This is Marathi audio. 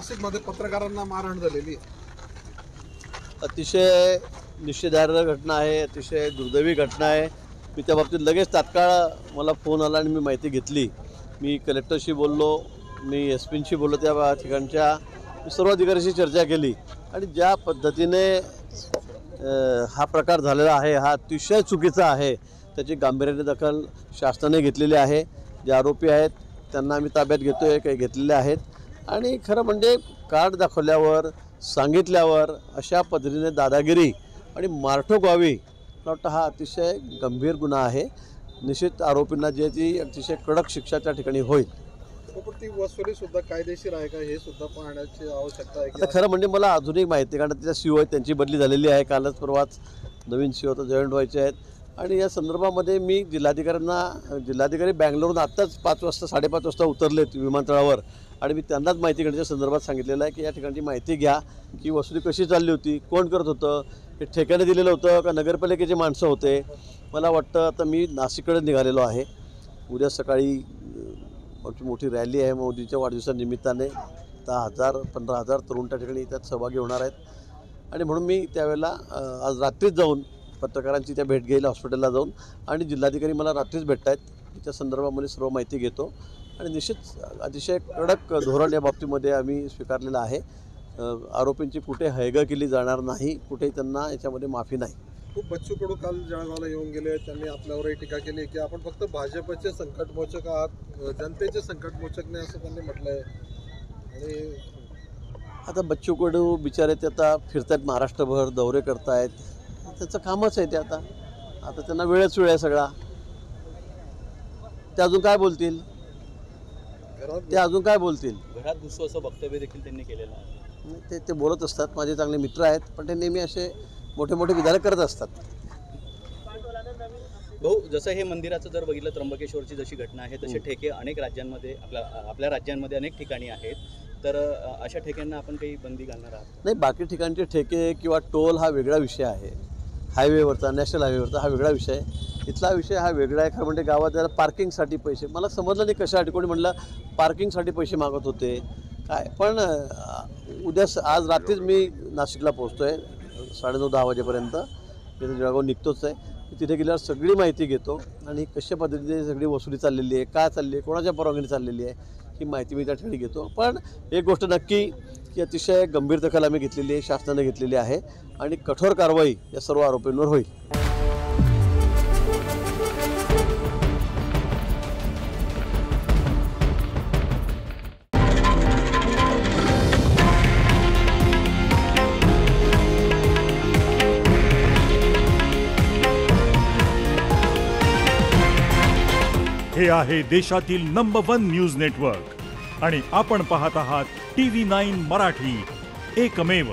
नाशिकमध्ये पत्रकारांना मारहाण झालेली आहे। अतिशय निषेधार्ह घटना आहे, अतिशय दुर्दैवी घटना आहे। मी त्या बाबतीत लगेच तात्काळ मला फोन आला आणि मी माहिती घेतली। मी कलेक्टरशी बोललो, मी एसपींशी बोललो, त्या ठिकाणच्या सर्व अधिकाऱ्यांशी चर्चा केली आणि ज्या पद्धतीने हा प्रकार झालेला आहे हा अतिशय चुकीचा आहे। त्याची गांभीर्याने दखल शासनाने घेतलेली आहे। जे आरोपी आहेत त्यांना आम्ही ताब्यात घेतोय, काही घेतलेले आहेत आणि खरं म्हणजे कार्ड दाखवल्यावर सांगितल्यावर अशा पद्धतीने दादागिरी आणि मारठोक व्हावी, मला वाटतं हा अतिशय गंभीर गुन्हा आहे। निश्चित आरोपींना जे ती अतिशय कडक शिक्षा त्या ठिकाणी होईल। ती वसुली सुद्धा कायदेशीर आहे का हे सुद्धा पाहण्याची आवश्यकता आहे। आता खरं म्हणजे मला अजूनही माहिती, कारण त्या सीओ आहेत त्यांची बदली झालेली आहे, कालच परवाच नवीन सीओ तर जॉईंट व्हायचे आहेत आणि या संदर्भामध्ये मी जिल्हाधिकारी बँगलोरहून आत्ताच 5 वाजता 5:30 वाजता उतरलेत विमानतळावर आणि मी त्यांनाच माहिती घेण्याच्या संदर्भात सांगितलेलं आहे की या ठिकाणची माहिती घ्या की वसुली कशी चालली होती, कोण करत होतं, हे ठेक्याने दिलेलं होतं का नगरपालिकेचे माणसं होते। मला वाटतं आता मी नाशिककडे निघालेलो आहे। उद्या सकाळी आमची मोठी रॅली आहे मोदीच्या वाढदिवसानिमित्ताने। 10,000-15,000 तरुण त्या ठिकाणी त्यात सहभागी होणार आहेत आणि म्हणून मी त्यावेळेला आज रात्रीच जाऊन पत्रकारांची त्या भेट घेईल हॉस्पिटलला जाऊन आणि जिल्हाधिकारी मला रात्रीच भेटत आहेत। त्या संदर्भामध्ये सर्व माहिती घेतो आणि निश्चित अतिशय कडक धोरण या बाबतीमध्ये आम्ही स्वीकारलेलं आहे। आरोपींची कुठे हयगय केली जाणार नाही, कुठेही त्यांना याच्यामध्ये माफी नाही। खूप बच्चू कडू काल जळगावला येऊन गेले, त्यांनी आपल्यावरही टीका केली की आपण फक्त भाजपचे संकटमोचक आहात, जनतेचे संकटमोचक नाही असं त्यांनी म्हटलंय। आणि आता बच्चू कडू बिचारे ते आता फिरतात महाराष्ट्रभर, दौरे करतायत, त्याचं कामच आहे ते। आता त्यांना वेळच वेळ आहे सगळा। ते अजून काय बोलतील, घरात घुसू असं वक्तव्य देखील त्यांनी केलेलं आहे। ते बोलत असतात, माझे चांगले मित्र आहेत, पण ते नेहमी असे मोठे मोठे विधान करत असतात। भाऊ, जसं हे मंदिराचं जर बघितलं, त्र्यंबकेश्वरची जशी घटना आहे तसे ठेके अनेक राज्यांमध्ये आपल्या राज्यांमध्ये अनेक ठिकाणी आहेत, तर अशा ठेक्यांना आपण काही बंदी घालणार आहात? नाही, बाकी ठिकाणचे ठेके किंवा टोल हा वेगळा विषय आहे। हायवेवरचा, नॅशनल हायवेवरचा हा वेगळा विषय आहे, इथला विषय हा वेगळा आहे। खरं म्हणजे गावात त्याला पार्किंगसाठी पैसे, मला समजलं नाही कशासाठी, कोणी म्हटलं पार्किंगसाठी पैसे मागत होते काय, पण आज रात्रीच मी नाशिकला पोहोचतो आहे 9:30-10 वाजेपर्यंत। तिथे जळगाव निघतोच आहे, तिथे गेल्यावर सगळी माहिती घेतो आणि कशा पद्धतीने सगळी वसुली चाललेली आहे, काय चालली आहे, कोणाच्या परवानगीने चाललेली आहे ही माहिती मी त्या ठिकाणी घेतो। पण एक गोष्ट नक्की की अतिशय गंभीर दखल आम्ही घेतलेली आहे, शासनाने घेतलेली आहे आणि कठोर कारवाई या सर्व आरोपींवर होईल। हे आहे देशातील नंबर 1 न्यूज नेटवर्क आणि आपण पाहत आहात TV9 मराठी, एकमेव।